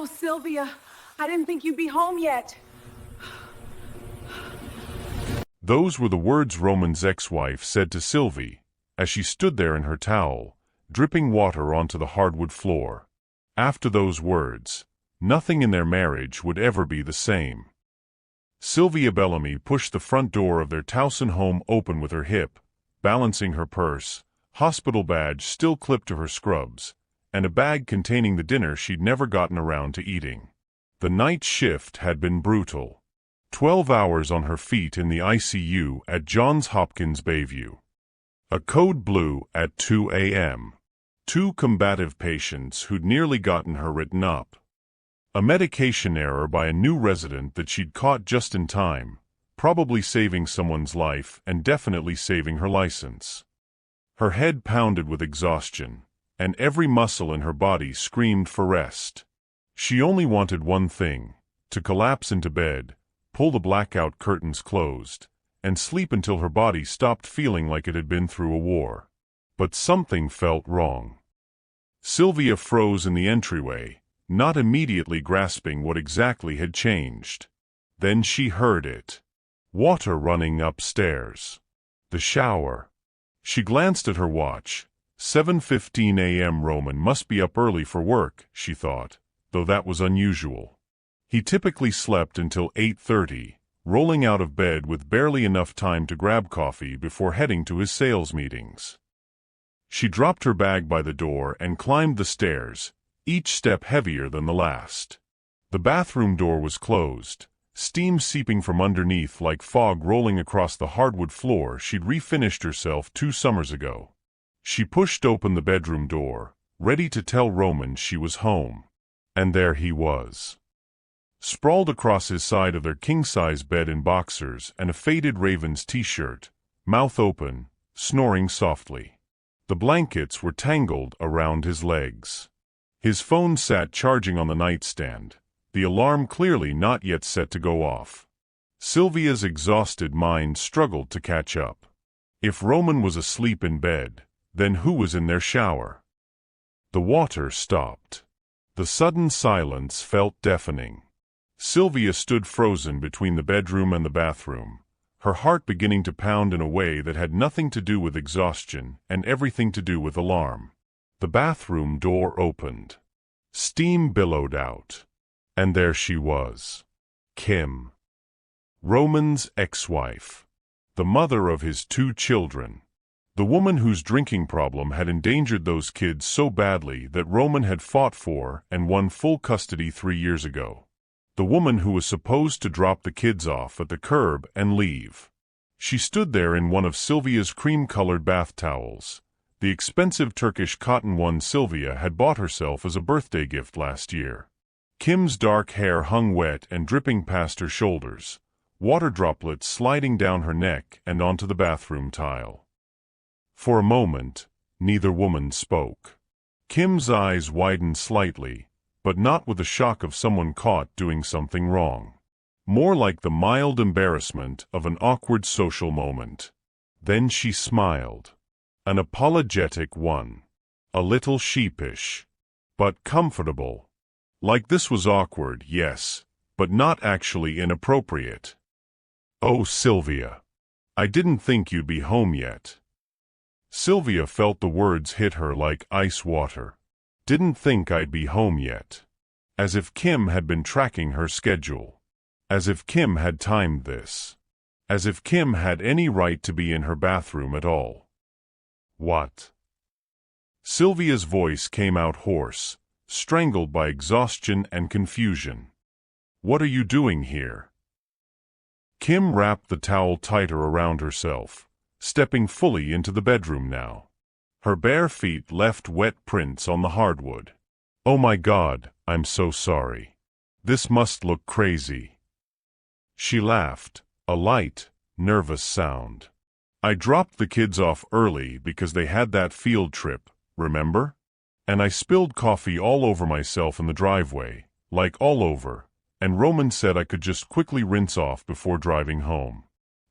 Oh, Sylvia, I didn't think you'd be home yet. Those were the words Roman's ex-wife said to Sylvie, as she stood there in her towel, dripping water onto the hardwood floor. After those words, nothing in their marriage would ever be the same. Sylvia Bellamy pushed the front door of their Towson home open with her hip, balancing her purse, hospital badge still clipped to her scrubs, and a bag containing the dinner she'd never gotten around to eating. The night shift had been brutal. 12 hours on her feet in the ICU at Johns Hopkins Bayview. A code blue at 2 a.m. 2 combative patients who'd nearly gotten her written up. A medication error by a new resident that she'd caught just in time, probably saving someone's life and definitely saving her license. Her head pounded with exhaustion, and every muscle in her body screamed for rest. She only wanted one thing: to collapse into bed, pull the blackout curtains closed, and sleep until her body stopped feeling like it had been through a war. But something felt wrong. Sylvia froze in the entryway, not immediately grasping what exactly had changed. Then she heard it. Water running upstairs. The shower. She glanced at her watch. 7:15 a.m. Roman must be up early for work, she thought, though that was unusual. He typically slept until 8:30, rolling out of bed with barely enough time to grab coffee before heading to his sales meetings. She dropped her bag by the door and climbed the stairs, each step heavier than the last. The bathroom door was closed, steam seeping from underneath like fog rolling across the hardwood floor she'd refinished herself 2 summers ago. She pushed open the bedroom door, ready to tell Roman she was home. And there he was. Sprawled across his side of their king-size bed in boxers and a faded Ravens t-shirt, mouth open, snoring softly. The blankets were tangled around his legs. His phone sat charging on the nightstand, the alarm clearly not yet set to go off. Sylvia's exhausted mind struggled to catch up. If Roman was asleep in bed, then who was in their shower? The water stopped. The sudden silence felt deafening. Sylvia stood frozen between the bedroom and the bathroom, her heart beginning to pound in a way that had nothing to do with exhaustion and everything to do with alarm. The bathroom door opened. Steam billowed out. And there she was. Kim. Roman's ex-wife. The mother of his 2 children. The woman whose drinking problem had endangered those kids so badly that Roman had fought for and won full custody 3 years ago. The woman who was supposed to drop the kids off at the curb and leave. She stood there in one of Sylvia's cream-colored bath towels, the expensive Turkish cotton one Sylvia had bought herself as a birthday gift last year. Kim's dark hair hung wet and dripping past her shoulders, water droplets sliding down her neck and onto the bathroom tile. For a moment, neither woman spoke. Kim's eyes widened slightly, but not with the shock of someone caught doing something wrong. More like the mild embarrassment of an awkward social moment. Then she smiled. An apologetic one. A little sheepish. But comfortable. Like this was awkward, yes, but not actually inappropriate. "Oh, Sylvia. I didn't think you'd be home yet." Sylvia felt the words hit her like ice water. Didn't think I'd be home yet. As if Kim had been tracking her schedule. As if Kim had timed this. As if Kim had any right to be in her bathroom at all. What? Sylvia's voice came out hoarse, strangled by exhaustion and confusion. What are you doing here? Kim wrapped the towel tighter around herself, stepping fully into the bedroom now. Her bare feet left wet prints on the hardwood. "Oh my God, I'm so sorry. This must look crazy." She laughed, a light, nervous sound. "I dropped the kids off early because they had that field trip, remember? And I spilled coffee all over myself in the driveway, like all over, and Roman said I could just quickly rinse off before driving home.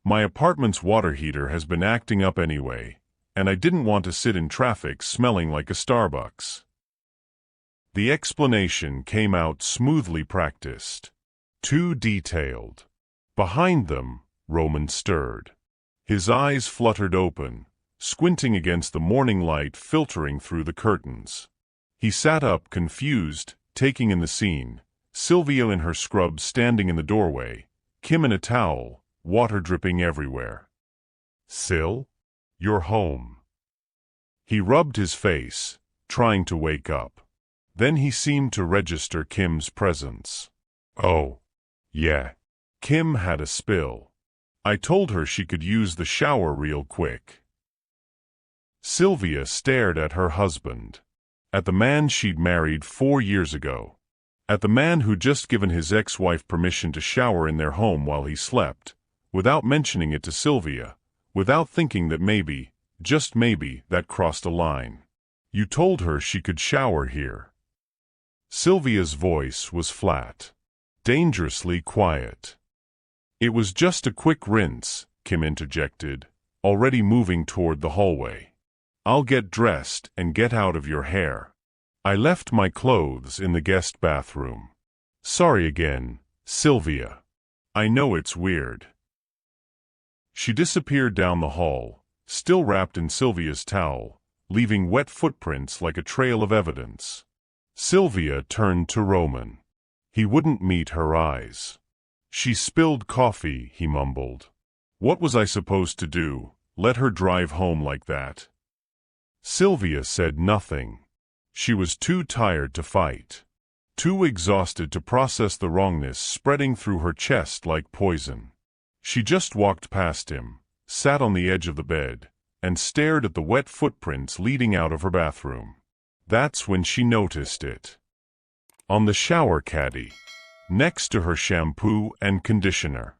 My apartment's water heater has been acting up anyway, and I didn't want to sit in traffic smelling like a Starbucks." The explanation came out smoothly practiced. Too detailed. Behind them, Roman stirred. His eyes fluttered open, squinting against the morning light filtering through the curtains. He sat up, confused, taking in the scene. Sylvia in her scrubs standing in the doorway, Kim in a towel, water dripping everywhere. "Sil? You're home." He rubbed his face, trying to wake up. Then he seemed to register Kim's presence. "Oh, yeah." Kim had a spill. "I told her she could use the shower real quick." Sylvia stared at her husband. At the man she'd married 4 years ago. At the man who'd just given his ex-wife permission to shower in their home while he slept, without mentioning it to Sylvia, without thinking that maybe, just maybe, that crossed a line. "You told her she could shower here." Sylvia's voice was flat, dangerously quiet. "It was just a quick rinse," Kim interjected, already moving toward the hallway. "I'll get dressed and get out of your hair. I left my clothes in the guest bathroom. Sorry again, Sylvia. I know it's weird." She disappeared down the hall, still wrapped in Sylvia's towel, leaving wet footprints like a trail of evidence. Sylvia turned to Roman. He wouldn't meet her eyes. "She spilled coffee," he mumbled. "What was I supposed to do, let her drive home like that?" Sylvia said nothing. She was too tired to fight, too exhausted to process the wrongness spreading through her chest like poison. She just walked past him, sat on the edge of the bed, and stared at the wet footprints leading out of her bathroom. That's when she noticed it. On the shower caddy, next to her shampoo and conditioner.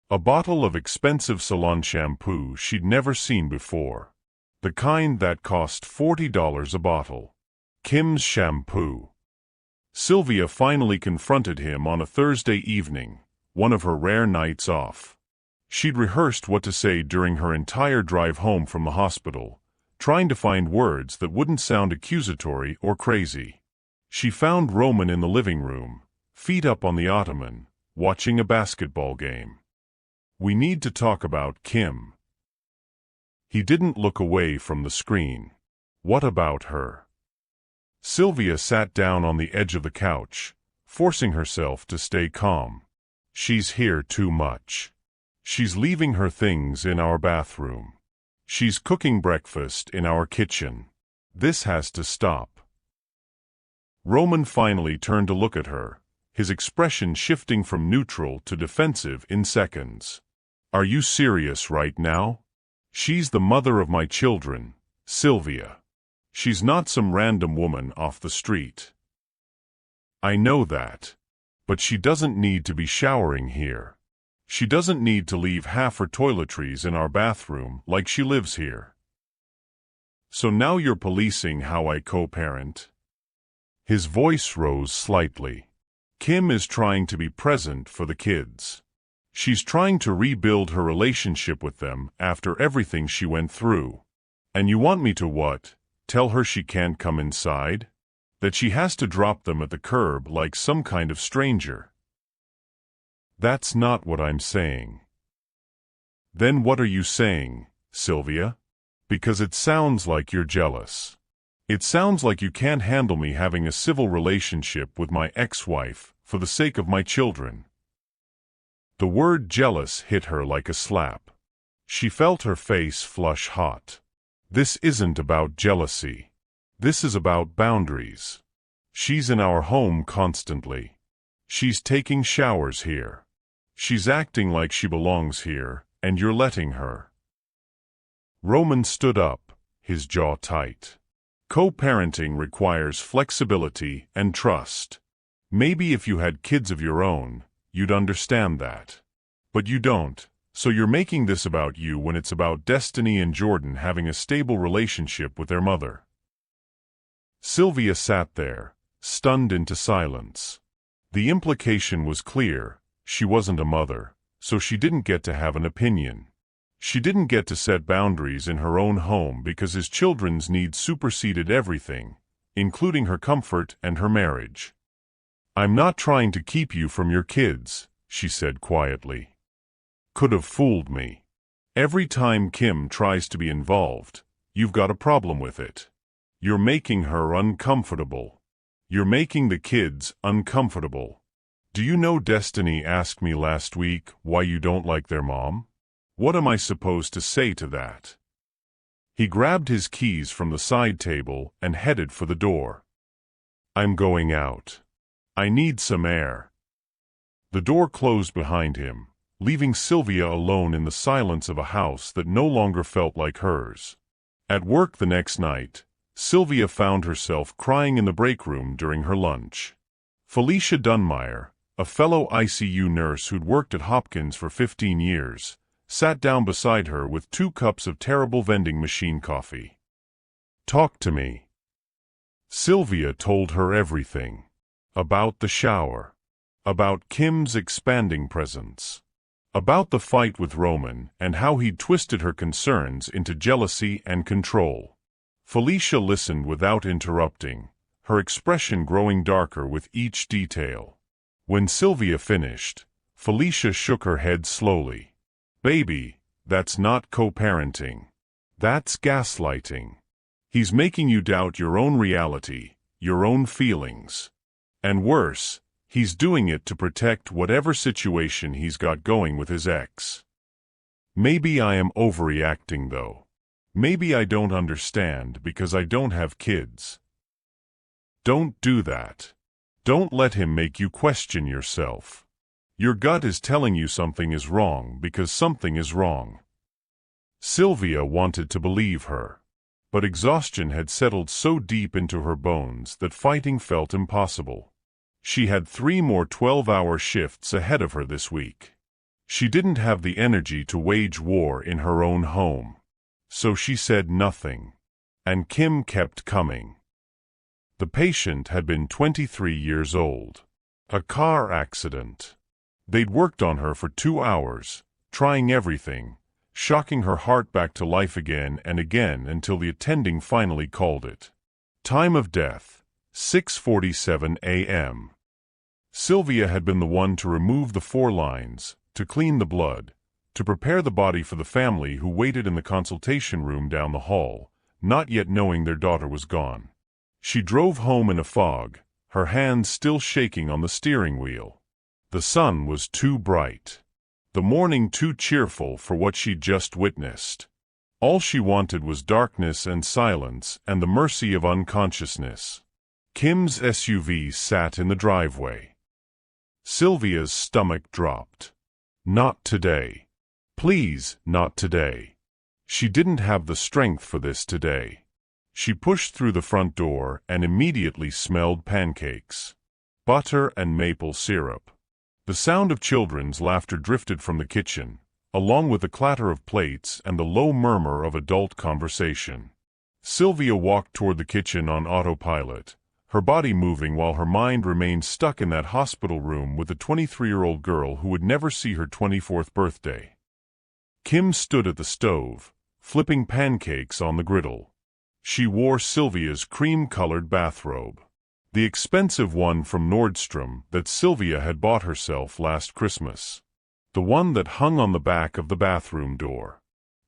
A bottle of expensive salon shampoo she'd never seen before. The kind that cost $40 a bottle. Kim's shampoo. Sylvia finally confronted him on a Thursday evening, one of her rare nights off. She'd rehearsed what to say during her entire drive home from the hospital, trying to find words that wouldn't sound accusatory or crazy. She found Roman in the living room, feet up on the ottoman, watching a basketball game. "We need to talk about Kim." He didn't look away from the screen. "What about her?" Sylvia sat down on the edge of the couch, forcing herself to stay calm. "She's here too much. She's leaving her things in our bathroom. She's cooking breakfast in our kitchen. This has to stop." Roman finally turned to look at her, his expression shifting from neutral to defensive in seconds. "Are you serious right now? She's the mother of my children, Sylvia. She's not some random woman off the street." "I know that. But she doesn't need to be showering here. She doesn't need to leave half her toiletries in our bathroom like she lives here." "So now you're policing how I co-parent?" His voice rose slightly. "Kim is trying to be present for the kids. She's trying to rebuild her relationship with them after everything she went through. And you want me to what? Tell her she can't come inside? That she has to drop them at the curb like some kind of stranger?" "That's not what I'm saying." "Then what are you saying, Sylvia? Because it sounds like you're jealous. It sounds like you can't handle me having a civil relationship with my ex-wife for the sake of my children." The word jealous hit her like a slap. She felt her face flush hot. This isn't about jealousy. This is about boundaries. She's in our home constantly. She's taking showers here. She's acting like she belongs here, and you're letting her. Roman stood up, his jaw tight. Co-parenting requires flexibility and trust. Maybe if you had kids of your own, you'd understand that. But you don't, so you're making this about you when it's about Destiny and Jordan having a stable relationship with their mother. Sylvia sat there, stunned into silence. The implication was clear. She wasn't a mother, so she didn't get to have an opinion. She didn't get to set boundaries in her own home because his children's needs superseded everything, including her comfort and her marriage. "I'm not trying to keep you from your kids," she said quietly. "Could have fooled me. Every time Kim tries to be involved, you've got a problem with it. You're making her uncomfortable. You're making the kids uncomfortable. Do you know Destiny asked me last week why you don't like their mom? What am I supposed to say to that?" He grabbed his keys from the side table and headed for the door. "I'm going out. I need some air." The door closed behind him, leaving Sylvia alone in the silence of a house that no longer felt like hers. At work the next night, Sylvia found herself crying in the break room during her lunch. Felicia Dunmeyer, a fellow ICU nurse who'd worked at Hopkins for 15 years, sat down beside her with 2 cups of terrible vending machine coffee. "Talk to me." Sylvia told her everything. About the shower. About Kim's expanding presence. About the fight with Roman and how he'd twisted her concerns into jealousy and control. Felicia listened without interrupting, her expression growing darker with each detail. When Sylvia finished, Felicia shook her head slowly. "Baby, that's not co-parenting. That's gaslighting. He's making you doubt your own reality, your own feelings. And worse, he's doing it to protect whatever situation he's got going with his ex. Maybe I am overreacting though. Maybe I don't understand because I don't have kids." Don't do that. Don't let him make you question yourself. Your gut is telling you something is wrong because something is wrong. Sylvia wanted to believe her, but exhaustion had settled so deep into her bones that fighting felt impossible. She had 3 more 12-hour shifts ahead of her this week. She didn't have the energy to wage war in her own home. So she said nothing. And Kim kept coming. The patient had been 23 years old. A car accident. They'd worked on her for 2 hours, trying everything, shocking her heart back to life again and again until the attending finally called it. Time of death, 6:47 a.m. Sylvia had been the one to remove the 4 lines, to clean the blood, to prepare the body for the family who waited in the consultation room down the hall, not yet knowing their daughter was gone. She drove home in a fog, her hands still shaking on the steering wheel. The sun was too bright. The morning too cheerful for what she'd just witnessed. All she wanted was darkness and silence and the mercy of unconsciousness. Kim's SUV sat in the driveway. Sylvia's stomach dropped. Not today. Please, not today. She didn't have the strength for this today. She pushed through the front door and immediately smelled pancakes. Butter and maple syrup. The sound of children's laughter drifted from the kitchen, along with the clatter of plates and the low murmur of adult conversation. Sylvia walked toward the kitchen on autopilot, her body moving while her mind remained stuck in that hospital room with the 23-year-old girl who would never see her 24th birthday. Kim stood at the stove, flipping pancakes on the griddle. She wore Sylvia's cream-colored bathrobe. The expensive one from Nordstrom that Sylvia had bought herself last Christmas. The one that hung on the back of the bathroom door.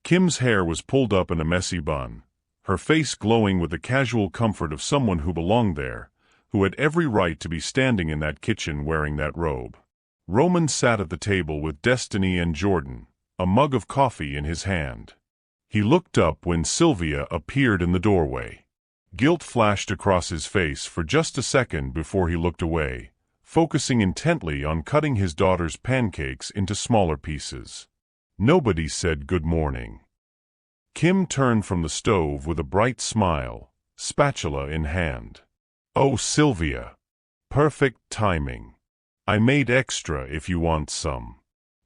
Kim's hair was pulled up in a messy bun, her face glowing with the casual comfort of someone who belonged there, who had every right to be standing in that kitchen wearing that robe. Roman sat at the table with Destiny and Jordan, a mug of coffee in his hand. He looked up when Sylvia appeared in the doorway. Guilt flashed across his face for just a second before he looked away, focusing intently on cutting his daughter's pancakes into smaller pieces. Nobody said good morning. Kim turned from the stove with a bright smile, spatula in hand. "Oh, Sylvia. Perfect timing. I made extra if you want some.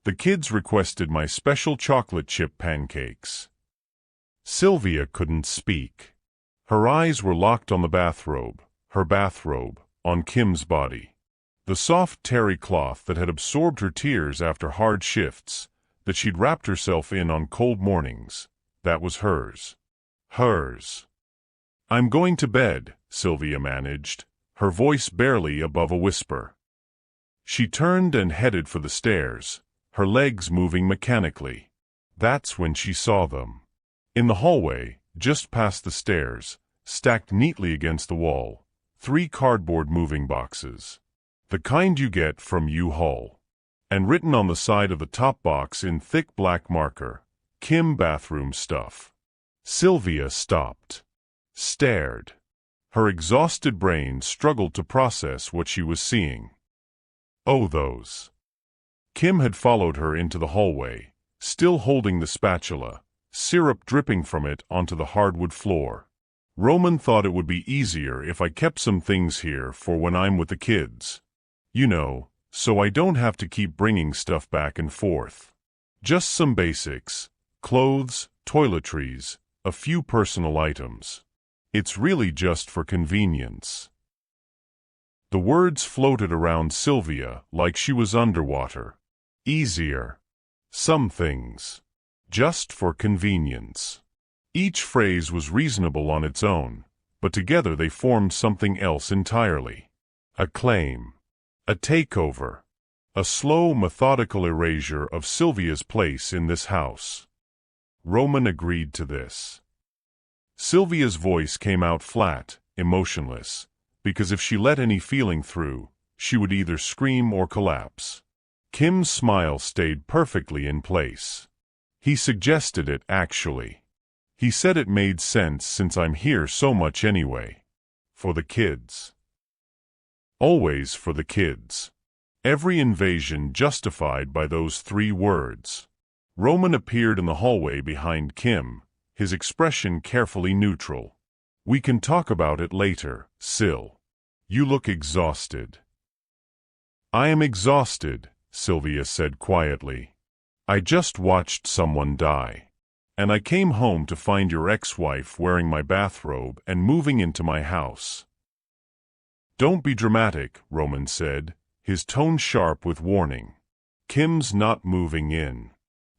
The kids requested my special chocolate chip pancakes." Sylvia couldn't speak. Her eyes were locked on the bathrobe, her bathrobe, on Kim's body. The soft terry cloth that had absorbed her tears after hard shifts, that she'd wrapped herself in on cold mornings, that was hers. Hers. "I'm going to bed," Sylvia managed, her voice barely above a whisper. She turned and headed for the stairs, her legs moving mechanically. That's when she saw them. In the hallway, just past the stairs, stacked neatly against the wall, 3 cardboard moving boxes. The kind you get from U-Haul. And written on the side of the top box in thick black marker, Kim bathroom stuff. Sylvia stopped. Stared. Her exhausted brain struggled to process what she was seeing. Oh, those. Kim had followed her into the hallway, still holding the spatula, syrup dripping from it onto the hardwood floor. Roman thought it would be easier if I kept some things here for when I'm with the kids. You know, so I don't have to keep bringing stuff back and forth. Just some basics, clothes, toiletries, a few personal items. It's really just for convenience. The words floated around Sylvia like she was underwater. Easier. Some things. Just for convenience. Each phrase was reasonable on its own, but together they formed something else entirely. A claim. A takeover. A slow, methodical erasure of Sylvia's place in this house. Roman agreed to this. Sylvia's voice came out flat, emotionless, because if she let any feeling through, she would either scream or collapse. Kim's smile stayed perfectly in place. He suggested it, actually. He said it made sense since I'm here so much anyway. For the kids. Always for the kids. Every invasion justified by those 3 words. Roman appeared in the hallway behind Kim, his expression carefully neutral. We can talk about it later, Syl. You look exhausted. I am exhausted, Sylvia said quietly. I just watched someone die. And I came home to find your ex-wife wearing my bathrobe and moving into my house. Don't be dramatic, Roman said, his tone sharp with warning. Kim's not moving in.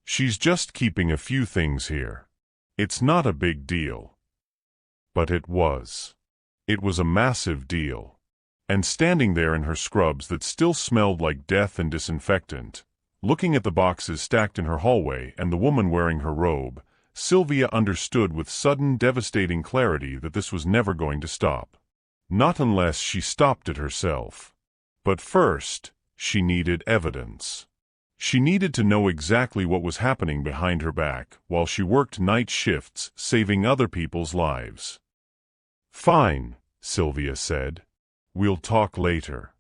She's just keeping a few things here. It's not a big deal. But it was. It was a massive deal. And standing there in her scrubs that still smelled like death and disinfectant, looking at the boxes stacked in her hallway and the woman wearing her robe, Sylvia understood with sudden, devastating clarity that this was never going to stop. Not unless she stopped it herself. But first, she needed evidence. She needed to know exactly what was happening behind her back while she worked night shifts saving other people's lives. Fine, Sylvia said. We'll talk later.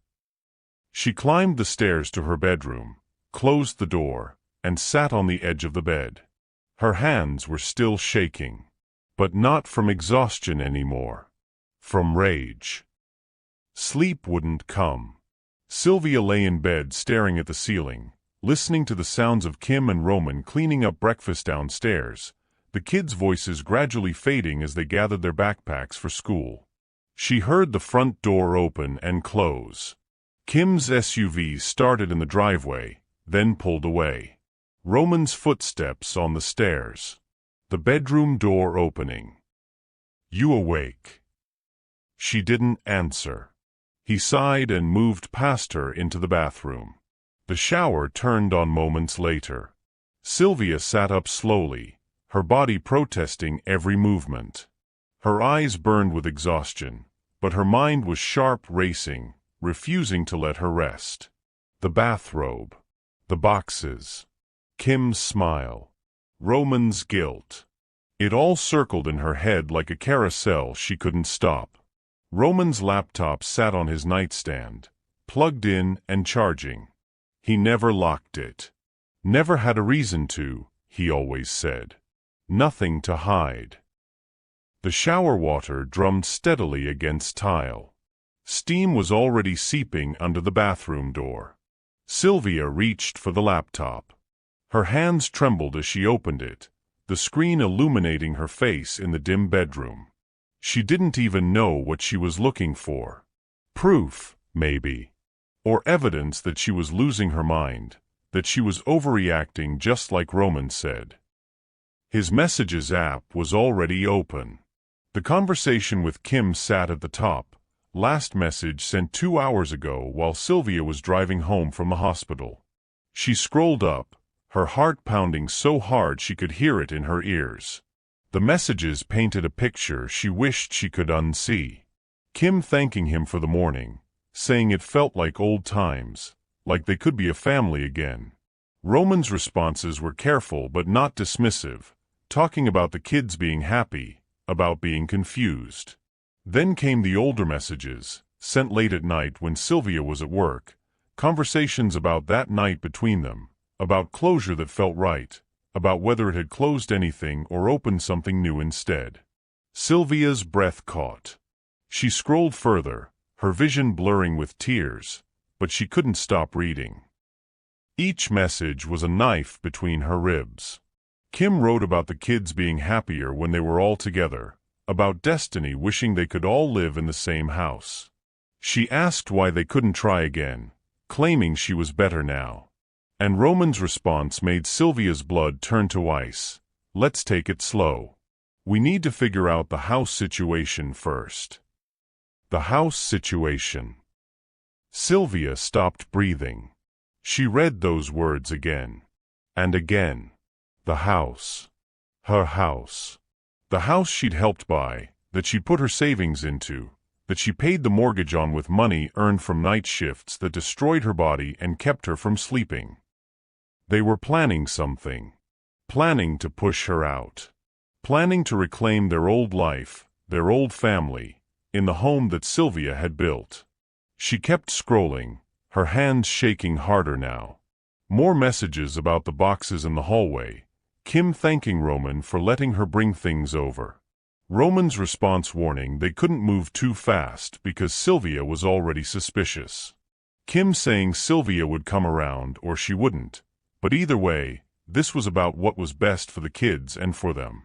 She climbed the stairs to her bedroom, closed the door, and sat on the edge of the bed. Her hands were still shaking. But not from exhaustion anymore. From rage. Sleep wouldn't come. Sylvia lay in bed staring at the ceiling, listening to the sounds of Kim and Roman cleaning up breakfast downstairs, the kids' voices gradually fading as they gathered their backpacks for school. She heard the front door open and close. Kim's SUV started in the driveway, then pulled away. Roman's footsteps on the stairs. The bedroom door opening. You awake? She didn't answer. He sighed and moved past her into the bathroom. The shower turned on moments later. Sylvia sat up slowly, her body protesting every movement. Her eyes burned with exhaustion, but her mind was sharp, racing, refusing to let her rest. The bathrobe. The boxes. Kim's smile. Roman's guilt. It all circled in her head like a carousel she couldn't stop. Roman's laptop sat on his nightstand, plugged in and charging. He never locked it. Never had a reason to, he always said. Nothing to hide. The shower water drummed steadily against tile. Steam was already seeping under the bathroom door. Sylvia reached for the laptop. Her hands trembled as she opened it, the screen illuminating her face in the dim bedroom. She didn't even know what she was looking for. Proof, maybe. Or evidence that she was losing her mind, that she was overreacting just like Roman said. His Messages app was already open. The conversation with Kim sat at the top. Last message sent 2 hours ago while Sylvia was driving home from the hospital. She scrolled up, her heart pounding so hard she could hear it in her ears. The messages painted a picture she wished she could unsee. Kim thanking him for the morning, saying it felt like old times, like they could be a family again. Roman's responses were careful but not dismissive, talking about the kids being happy, about being confused. Then came the older messages, sent late at night when Sylvia was at work, conversations about that night between them, about closure that felt right, about whether it had closed anything or opened something new instead. Sylvia's breath caught. She scrolled further, her vision blurring with tears, but she couldn't stop reading. Each message was a knife between her ribs. Kim wrote about the kids being happier when they were all together, about destiny wishing they could all live in the same house. She asked why they couldn't try again, claiming she was better now. And Roman's response made Sylvia's blood turn to ice. Let's take it slow. We need to figure out the house situation first. The house situation. Sylvia stopped breathing. She read those words again. And again. The house. Her house. The house she'd helped buy, that she'd put her savings into, that she paid the mortgage on with money earned from night shifts that destroyed her body and kept her from sleeping. They were planning something. Planning to push her out. Planning to reclaim their old life, their old family, in the home that Sylvia had built. She kept scrolling, her hands shaking harder now. More messages about the boxes in the hallway, Kim thanking Roman for letting her bring things over. Roman's response warning they couldn't move too fast because Sylvia was already suspicious. Kim saying Sylvia would come around or she wouldn't, but either way, this was about what was best for the kids and for them.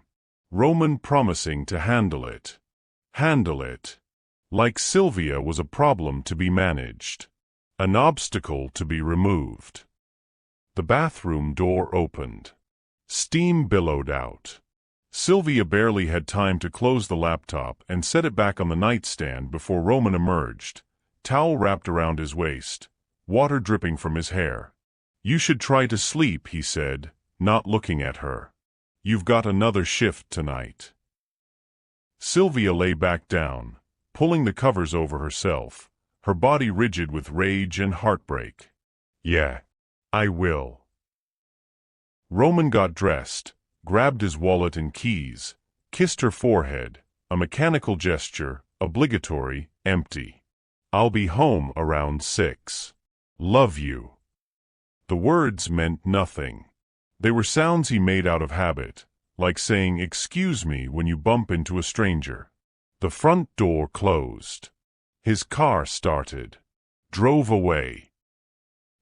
Roman promising to handle it. Handle it. Like Sylvia was a problem to be managed. An obstacle to be removed. The bathroom door opened. Steam billowed out. Sylvia barely had time to close the laptop and set it back on the nightstand before Roman emerged, towel wrapped around his waist, water dripping from his hair. "You should try to sleep," he said, not looking at her. "You've got another shift tonight." Sylvia lay back down, pulling the covers over herself, her body rigid with rage and heartbreak. "Yeah, I will." Roman got dressed, grabbed his wallet and keys, kissed her forehead, a mechanical gesture, obligatory, empty. "I'll be home around 6. Love you." The words meant nothing. They were sounds he made out of habit, like saying "excuse me" when you bump into a stranger. The front door closed. His car started. Drove away.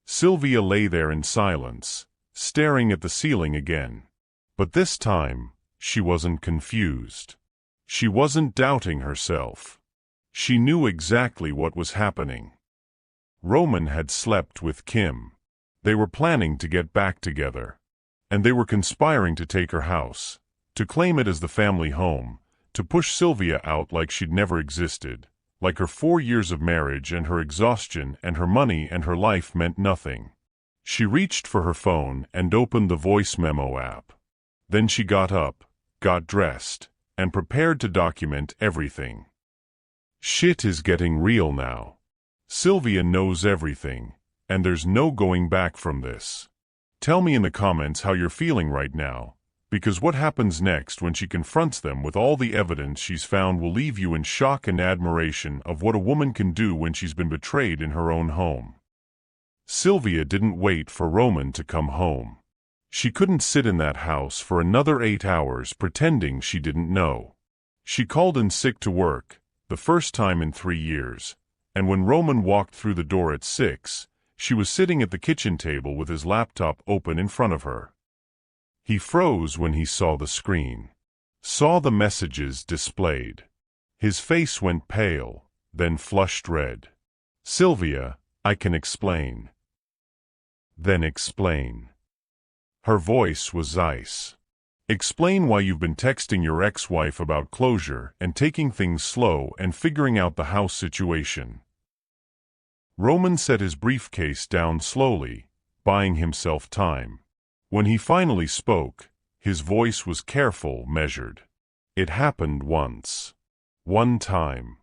Sylvia lay there in silence, staring at the ceiling again. But this time, she wasn't confused. She wasn't doubting herself. She knew exactly what was happening. Roman had slept with Kim. They were planning to get back together. And they were conspiring to take her house, to claim it as the family home, to push Sylvia out like she'd never existed, like her 4 years of marriage and her exhaustion and her money and her life meant nothing. She reached for her phone and opened the voice memo app. Then she got up, got dressed, and prepared to document everything. Shit is getting real now. Sylvia knows everything, and there's no going back from this. Tell me in the comments how you're feeling right now, because what happens next when she confronts them with all the evidence she's found will leave you in shock and admiration of what a woman can do when she's been betrayed in her own home. Sylvia didn't wait for Roman to come home. She couldn't sit in that house for another 8 hours pretending she didn't know. She called in sick to work, the first time in 3 years, and when Roman walked through the door at 6, she was sitting at the kitchen table with his laptop open in front of her. He froze when he saw the screen, saw the messages displayed. His face went pale, then flushed red. "Sylvia, I can explain." "Then explain." Her voice was ice. Explain why you've been texting your ex-wife about closure and taking things slow and figuring out the house situation. Roman set his briefcase down slowly, buying himself time. When he finally spoke, his voice was careful, measured. It happened once. One time.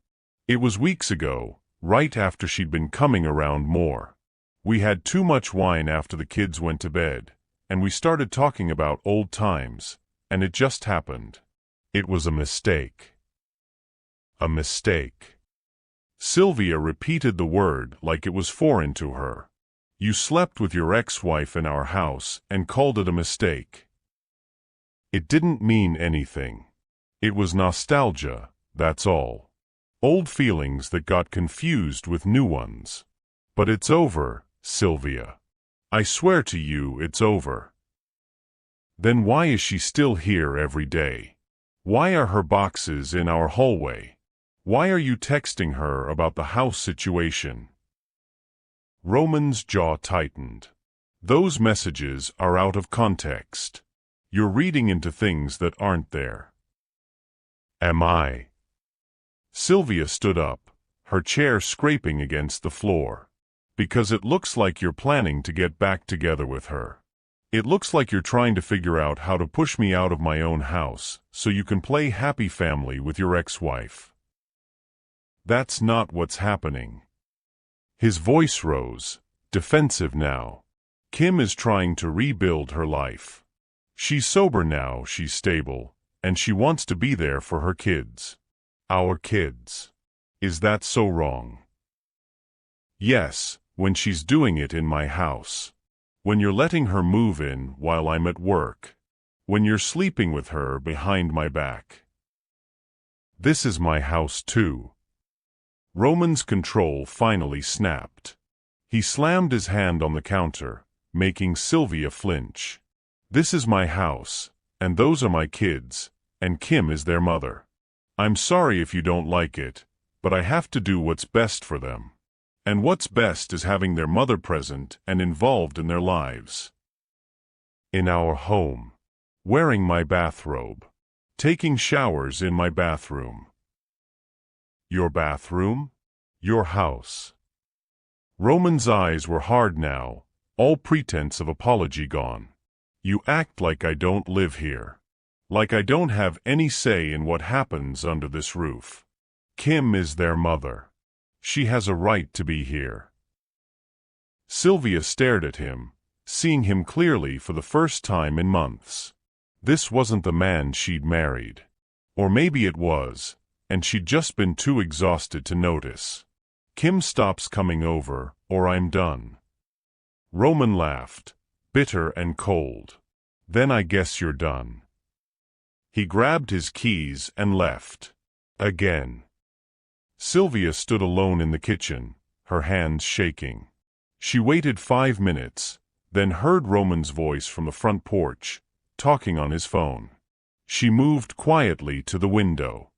It was weeks ago, right after she'd been coming around more. We had too much wine after the kids went to bed, and we started talking about old times, and it just happened. It was a mistake. A mistake. Sylvia repeated the word like it was foreign to her. You slept with your ex-wife in our house and called it a mistake. It didn't mean anything. It was nostalgia, that's all. Old feelings that got confused with new ones. But it's over, Sylvia. I swear to you it's over. Then why is she still here every day? Why are her boxes in our hallway? Why are you texting her about the house situation? Roman's jaw tightened. Those messages are out of context. You're reading into things that aren't there. Am I? Sylvia stood up, her chair scraping against the floor. Because it looks like you're planning to get back together with her. It looks like you're trying to figure out how to push me out of my own house so you can play happy family with your ex-wife. That's not what's happening. His voice rose, defensive now. Kim is trying to rebuild her life. She's sober now, she's stable, and she wants to be there for her kids. Our kids. Is that so wrong? Yes, when she's doing it in my house. When you're letting her move in while I'm at work. When you're sleeping with her behind my back. This is my house too. Roman's control finally snapped. He slammed his hand on the counter, making Sylvia flinch. This is my house, and those are my kids, and Kim is their mother. I'm sorry if you don't like it, but I have to do what's best for them. And what's best is having their mother present and involved in their lives. In our home. Wearing my bathrobe. Taking showers in my bathroom. Your bathroom? Your house. Roman's eyes were hard now, all pretense of apology gone. You act like I don't live here. Like I don't have any say in what happens under this roof. Kim is their mother. She has a right to be here. Sylvia stared at him, seeing him clearly for the first time in months. This wasn't the man she'd married. Or maybe it was, and she'd just been too exhausted to notice. Kim stops coming over, or I'm done. Roman laughed, bitter and cold. Then I guess you're done. He grabbed his keys and left. Again. Sylvia stood alone in the kitchen, her hands shaking. She waited 5 minutes, then heard Roman's voice from the front porch, talking on his phone. She moved quietly to the window.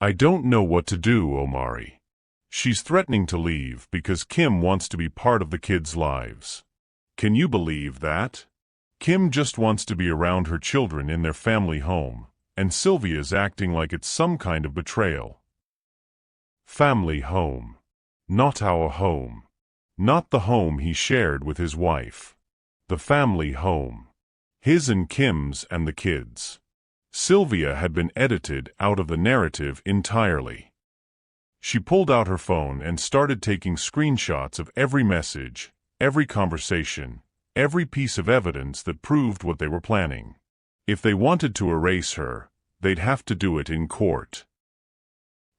I don't know what to do, Omari. She's threatening to leave because Kim wants to be part of the kids' lives. Can you believe that? Kim just wants to be around her children in their family home, and Sylvia's acting like it's some kind of betrayal. Family home. Not our home. Not the home he shared with his wife. The family home. His and Kim's and the kids. Sylvia had been edited out of the narrative entirely. She pulled out her phone and started taking screenshots of every message, every conversation, every piece of evidence that proved what they were planning. If they wanted to erase her, they'd have to do it in court.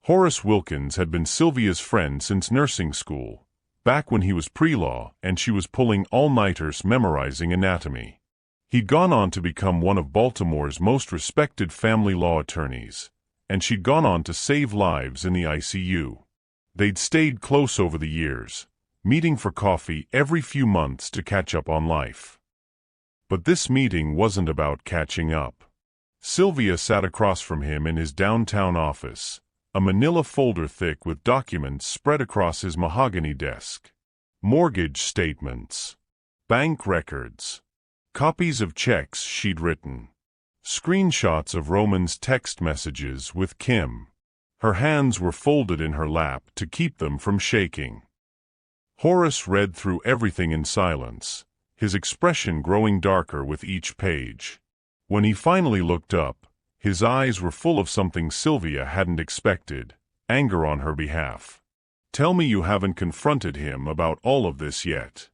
Horace Wilkins had been Sylvia's friend since nursing school, back when he was pre-law and she was pulling all-nighters memorizing anatomy. He'd gone on to become one of Baltimore's most respected family law attorneys, and she'd gone on to save lives in the ICU. They'd stayed close over the years, meeting for coffee every few months to catch up on life. But this meeting wasn't about catching up. Sylvia sat across from him in his downtown office, a manila folder thick with documents spread across his mahogany desk. Mortgage statements. Bank records. Copies of checks she'd written. Screenshots of Roman's text messages with Kim. Her hands were folded in her lap to keep them from shaking. Horace read through everything in silence, his expression growing darker with each page. When he finally looked up, his eyes were full of something Sylvia hadn't expected, anger on her behalf. "Tell me you haven't confronted him about all of this yet."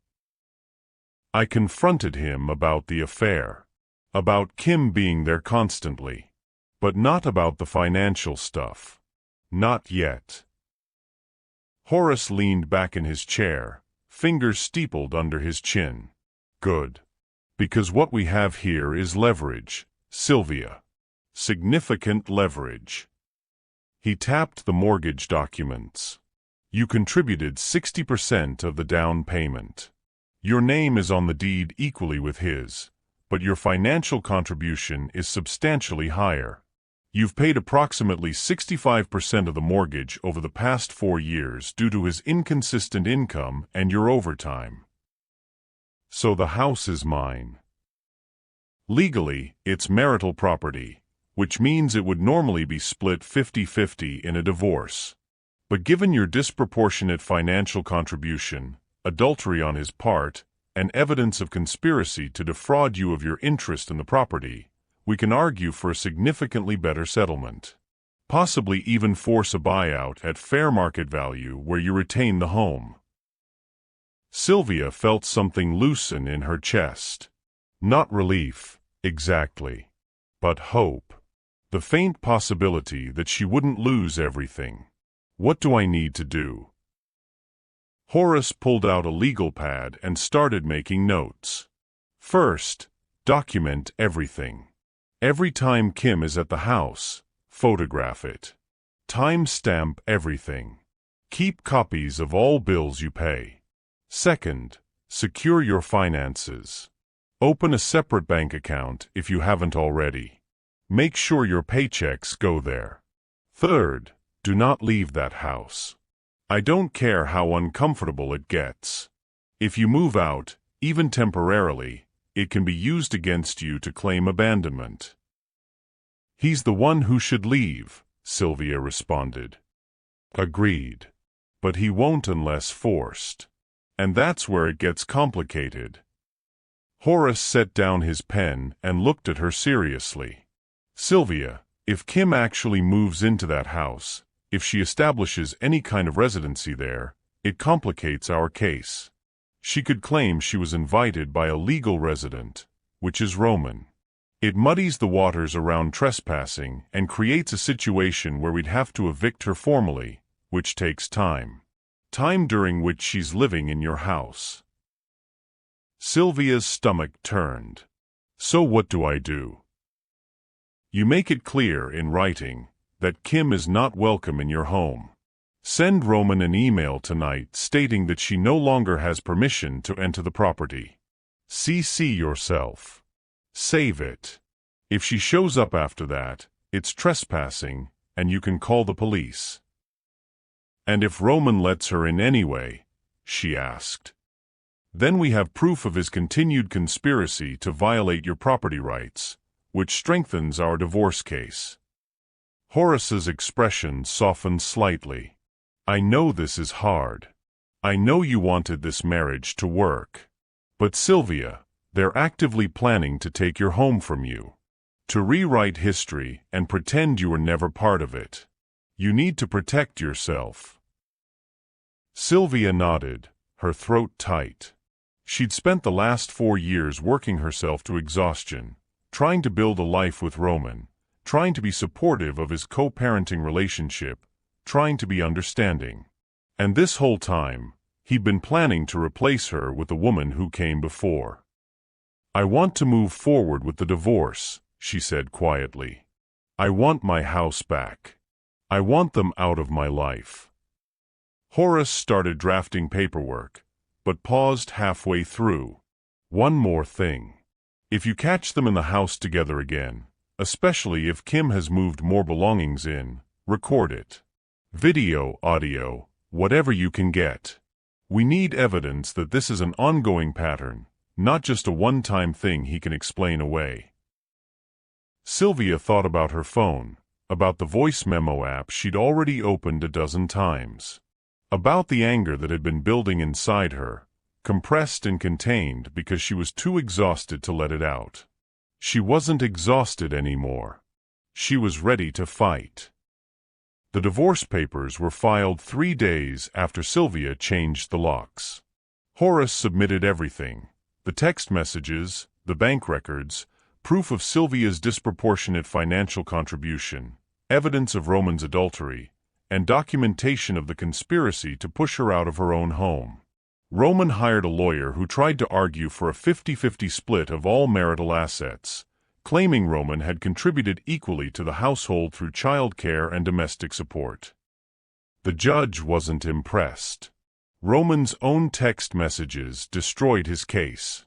"I confronted him about the affair. About Kim being there constantly. But not about the financial stuff. Not yet." Horace leaned back in his chair, fingers steepled under his chin. "Good. Because what we have here is leverage, Sylvia. Significant leverage." He tapped the mortgage documents. "You contributed 60% of the down payment. Your name is on the deed equally with his, but your financial contribution is substantially higher. You've paid approximately 65% of the mortgage over the past 4 years due to his inconsistent income and your overtime. So the house is mine. Legally, it's marital property, which means it would normally be split 50-50 in a divorce. But given your disproportionate financial contribution, adultery on his part, and evidence of conspiracy to defraud you of your interest in the property, we can argue for a significantly better settlement. Possibly even force a buyout at fair market value where you retain the home." Sylvia felt something loosen in her chest. Not relief, exactly, but hope. The faint possibility that she wouldn't lose everything. "What do I need to do?" Horace pulled out a legal pad and started making notes. "First, document everything. Every time Kim is at the house, photograph it. Timestamp everything. Keep copies of all bills you pay. Second, secure your finances. Open a separate bank account if you haven't already. Make sure your paychecks go there. Third, do not leave that house. I don't care how uncomfortable it gets. If you move out, even temporarily, it can be used against you to claim abandonment." "He's the one who should leave," Sylvia responded. "Agreed. But he won't unless forced. And that's where it gets complicated." Horace set down his pen and looked at her seriously. "Sylvia, if Kim actually moves into that house, if she establishes any kind of residency there, it complicates our case. She could claim she was invited by a legal resident, which is Roman. It muddies the waters around trespassing and creates a situation where we'd have to evict her formally, which takes time. Time during which she's living in your house." Sylvia's stomach turned. "So what do I do?" "You make it clear in writing that Kim is not welcome in your home. Send Roman an email tonight stating that she no longer has permission to enter the property. CC yourself. Save it. If she shows up after that, it's trespassing, and you can call the police." "And if Roman lets her in anyway?" she asked. "Then we have proof of his continued conspiracy to violate your property rights, which strengthens our divorce case." Horace's expression softened slightly. "I know this is hard. I know you wanted this marriage to work. But Sylvia, they're actively planning to take your home from you. To rewrite history and pretend you were never part of it. You need to protect yourself." Sylvia nodded, her throat tight. She'd spent the last 4 years working herself to exhaustion, trying to build a life with Roman, trying to be supportive of his co-parenting relationship, trying to be understanding. And this whole time, he'd been planning to replace her with the woman who came before. "I want to move forward with the divorce," she said quietly. "I want my house back. I want them out of my life." Horace started drafting paperwork, but paused halfway through. "One more thing. If you catch them in the house together again, especially if Kim has moved more belongings in, record it. Video, audio, whatever you can get. We need evidence that this is an ongoing pattern, not just a one-time thing he can explain away." Sylvia thought about her phone, about the voice memo app she'd already opened a dozen times, about the anger that had been building inside her, compressed and contained because she was too exhausted to let it out. She wasn't exhausted anymore. She was ready to fight. The divorce papers were filed 3 days after Sylvia changed the locks. Horace submitted everything: the text messages, the bank records, proof of Sylvia's disproportionate financial contribution, evidence of Roman's adultery, and documentation of the conspiracy to push her out of her own home. Roman hired a lawyer who tried to argue for a 50-50 split of all marital assets, claiming Roman had contributed equally to the household through child care and domestic support. The judge wasn't impressed. Roman's own text messages destroyed his case.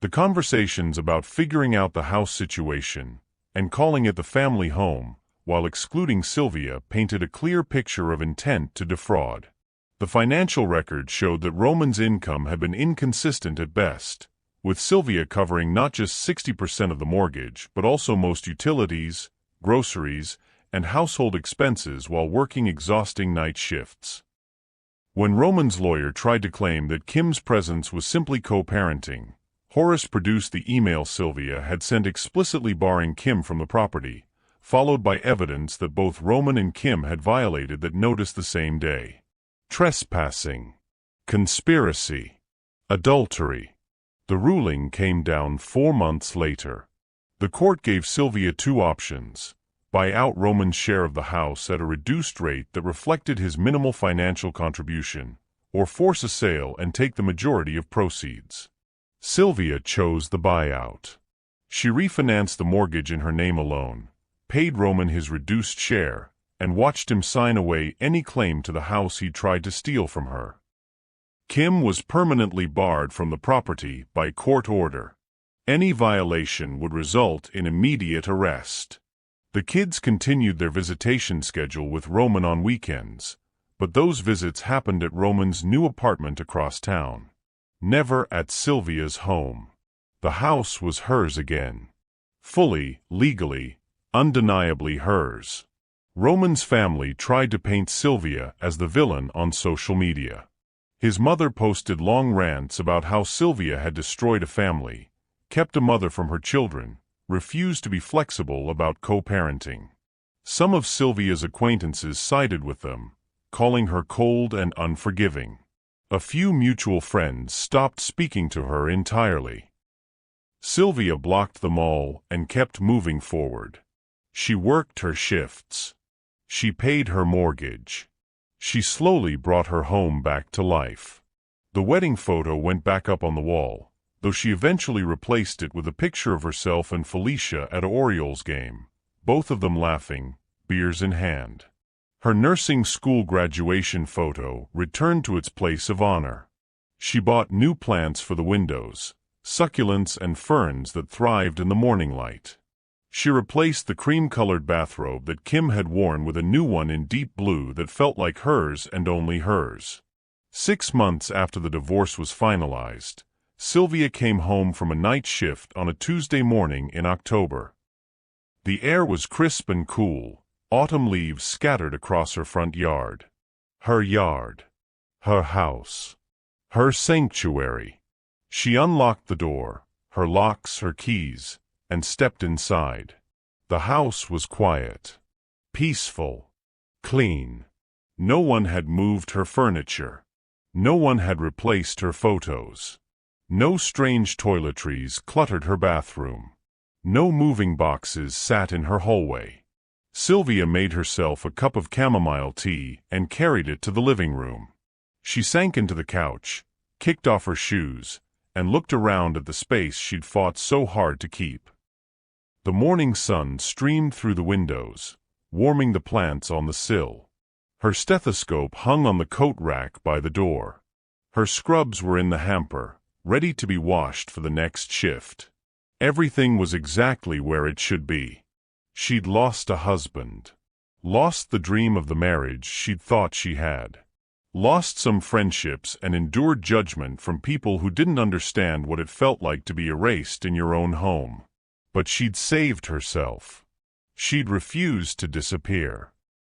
The conversations about figuring out the house situation and calling it the family home, while excluding Sylvia, painted a clear picture of intent to defraud. The financial record showed that Roman's income had been inconsistent at best, with Sylvia covering not just 60% of the mortgage but also most utilities, groceries, and household expenses while working exhausting night shifts. When Roman's lawyer tried to claim that Kim's presence was simply co-parenting, Horace produced the email Sylvia had sent explicitly barring Kim from the property, followed by evidence that both Roman and Kim had violated that notice the same day: trespassing, conspiracy, adultery. The ruling came down 4 months later. The court gave Sylvia 2 options: buy out Roman's share of the house at a reduced rate that reflected his minimal financial contribution, or force a sale and take the majority of proceeds. Sylvia chose the buyout. She refinanced the mortgage in her name alone, paid Roman his reduced share, and watched him sign away any claim to the house he'd tried to steal from her. Kim was permanently barred from the property by court order. Any violation would result in immediate arrest. The kids continued their visitation schedule with Roman on weekends, but those visits happened at Roman's new apartment across town. Never at Sylvia's home. The house was hers again. Fully, legally, undeniably hers. Roman's family tried to paint Sylvia as the villain on social media. His mother posted long rants about how Sylvia had destroyed a family, kept a mother from her children, refused to be flexible about co-parenting. Some of Sylvia's acquaintances sided with them, calling her cold and unforgiving. A few mutual friends stopped speaking to her entirely. Sylvia blocked them all and kept moving forward. She worked her shifts. She paid her mortgage. She slowly brought her home back to life. The wedding photo went back up on the wall, though she eventually replaced it with a picture of herself and Felicia at a Orioles game, both of them laughing, beers in hand. Her nursing school graduation photo returned to its place of honor. She bought new plants for the windows, succulents and ferns that thrived in the morning light. She replaced the cream-colored bathrobe that Kim had worn with a new one in deep blue that felt like hers and only hers. 6 months after the divorce was finalized, Sylvia came home from a night shift on a Tuesday morning in October. The air was crisp and cool, autumn leaves scattered across her front yard. Her yard. Her house. Her sanctuary. She unlocked the door, her locks, her keys, and stepped inside. The house was quiet, peaceful, clean. No one had moved her furniture. No one had replaced her photos. No strange toiletries cluttered her bathroom. No moving boxes sat in her hallway. Sylvia made herself a cup of chamomile tea and carried it to the living room. She sank into the couch, kicked off her shoes, and looked around at the space she'd fought so hard to keep. The morning sun streamed through the windows, warming the plants on the sill. Her stethoscope hung on the coat rack by the door. Her scrubs were in the hamper, ready to be washed for the next shift. Everything was exactly where it should be. She'd lost a husband. Lost the dream of the marriage she'd thought she had. Lost some friendships and endured judgment from people who didn't understand what it felt like to be erased in your own home. But she'd saved herself. She'd refused to disappear.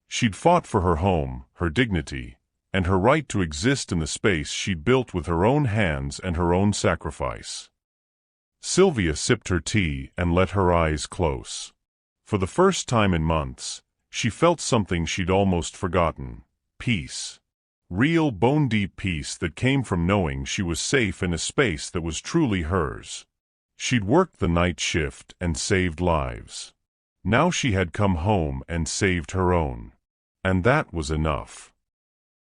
She'd fought for her home, her dignity, and her right to exist in the space she'd built with her own hands and her own sacrifice. Sylvia sipped her tea and let her eyes close. For the first time in months, she felt something she'd almost forgotten: peace. Real bone-deep peace that came from knowing she was safe in a space that was truly hers. She'd worked the night shift and saved lives. Now she had come home and saved her own. And that was enough.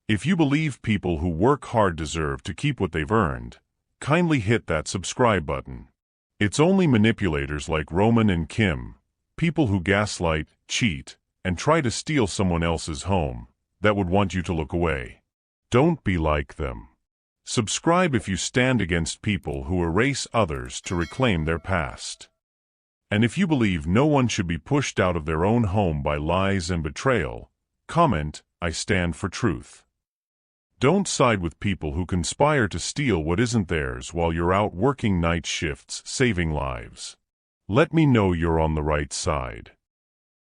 If you believe people who work hard deserve to keep what they've earned, kindly hit that subscribe button. It's only manipulators like Roman and Kim, people who gaslight, cheat, and try to steal someone else's home, that would want you to look away. Don't be like them. Subscribe if you stand against people who erase others to reclaim their past. And if you believe no one should be pushed out of their own home by lies and betrayal, comment, "I stand for truth." Don't side with people who conspire to steal what isn't theirs while you're out working night shifts saving lives. Let me know you're on the right side.